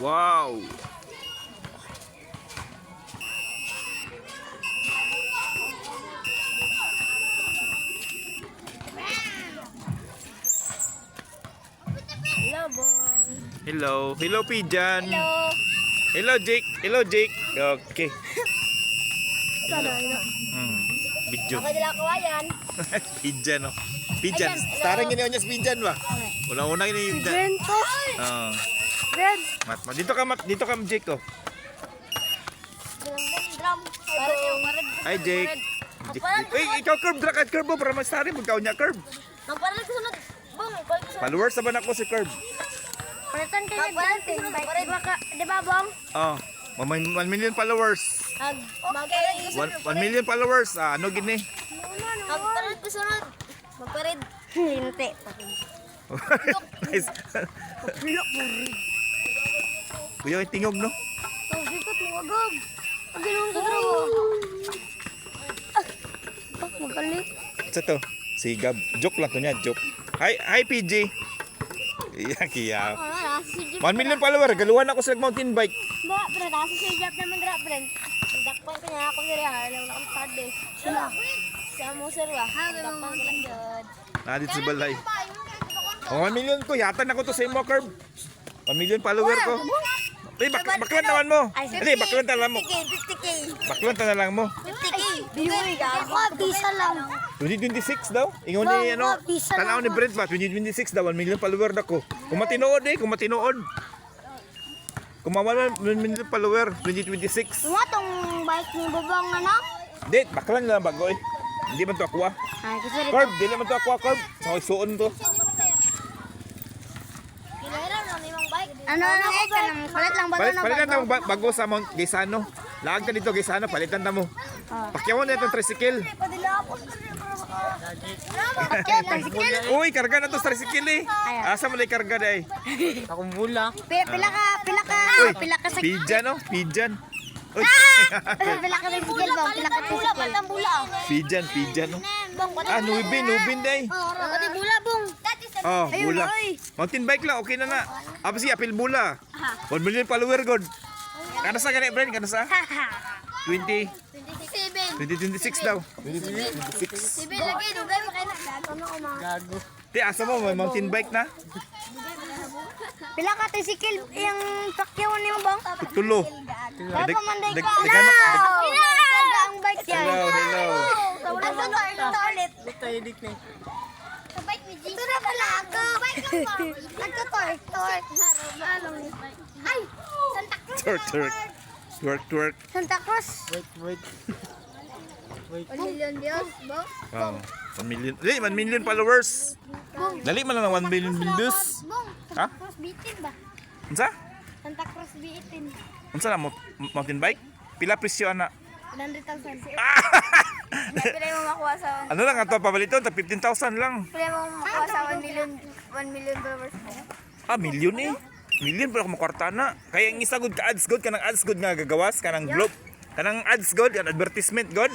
Wow. Hello, boy. Hello. Hello, Pijan. Hello. Hello, Jake. Hello, Jake. Okay. Video. Ako nila kawayan. Pijan, oh. Pijan. Starang gini niya sa Pijan ba? Una-una ini yung Bento. Ah. Red. Mat. Dito ka, Jake, oh. Drum. Hi, Jake. Jake. Ikaw curve, dra curve mo para mag-starring magkaw niya curve. Magparalig ko sunod. Bong, balik ko sunod. Followers naman ako si curve. Palitan kayo di ba, Bong? Oh. 1 million followers. Magparalig ko 1 million followers. Ah, ano gini? Magparalig ko sunod. Magparid. Hindi. Nice. Kuya, yung tingog, no? Tawag ko, tumagag. Ang ganoon sa trabaho. Magalit. Sa to? Si Gab. Joke lang to niya, joke. Hi, PG. Iya, kiya. 1 million follower. Galuhan ako sa mountain bike. Ba, pero nasa si Jeff naman dra, friend. Dakpan ko niya ako diri ha. Alam na akong tarde. Sila. Sa mo sir wa. Dakpan ko lang jud. Nadit si Balay. 1 million ko. Yatan ako to sa imo, curve. 1 million follower ko. Ay, baklan naman mo. Hindi, baklan na lang mo. 50K. Baklan na lang mo. 50K. Biyuy ka. Ako, bisa lang. 2026 daw. Ingon ni ano, tanaw ni Brent ba 2026 daw 1 million follower dako. Kung matinood kung matinood. Kung mawala 1 million follower 2026. Nga tong bike ni Babang anak. Hindi, baklan na lang bago eh. Hindi man to aqua. Ay, kasi rin. Curve, di naman to aqua curve. Sa suon to. Ano eh, kanang palit lang ba Palitan na mo bago sa Mount Gaisano. Laag ka dito Gaisano, palitan na mo. Pakyawan na itong tricycle. Uy, karga na to tricycle eh. Asa mo na karga dai? Akong bula. Pila ka sa Pijan no, Pijan. Uy. pila ka ng skill ba? Pila ka ng bula. Pijan no. Ah, nubin dai. Pati bula bong. Oh, bula. Mountain bike lang, okay na na. Apa sih apil bula? 1 million follower god. Kada sa gani friend, kada sa 20 2026 daw. 2026. Lagi dugay mo kay na. Gago. Ti asa mo may mountain bike na? Pila ka tricycle yung pakyawan nimo bang? Tulo. Dago man day ka. Ang bike yan. Hello. Ito ulit. Tayo dik na. Ito na pala ako. Nagka-tork. Ay! Santa Cruz. Twerk. Santa Cruz. Wait. 1 million views, bong. Wow. 1 million. Dali, 1 million followers. Dali man lang 1 million views. Bong, Ha? Santa Cruz bitin ba? Unsa? Santa Cruz bitin. Unsa na mountain bike? Pila presyo ana? 100,000. Pila mo makuha sa Ano lang ato pabaliton, tag 15,000 lang. Pila mo makuha sa 1 million followers. Ah, million eh. Million pero ako makwarta na. Kaya ang isa good ka ads good kanang ads good nga gagawas kanang globe. Kanang ads good, kanang advertisement good.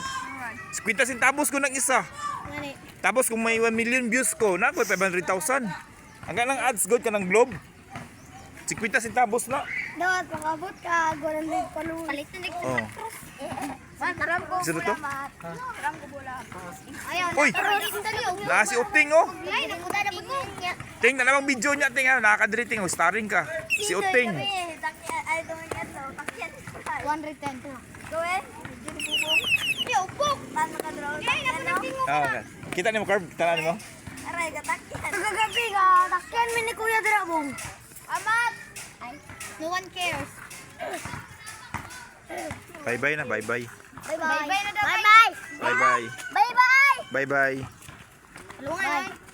50 centavos ko nang isa. Ngani? Tapos kung may 1 million views ko, na ko 500,000. Hanggang ng ads good kanang globe. 50 centavos na. Dapat makabot ka, golan din palu. Palitan din Oh. Taram ko. Sino to? Taram ko bola. Ayaw. Uy! Na si Uting oh. Ay, napunta na po niya. Ting na namang video niya ting ha, nakakadriting oh, starring ka. Si Uting. Ay, gawin yan to. Takyan. 110. Gawin? Yo, puk! Paano ka draw? Ay, napunta Ah, okay. Kita ni mo curve, tanan mo. Aray, katakyan. Kagabi ka, takyan mo ni Kuya Drabong. Amat! Ay, no one cares. Bye-bye na, bye-bye. Bye-bye. Bye-bye. Bye-bye. Bye-bye. Bye-bye. Bye-bye.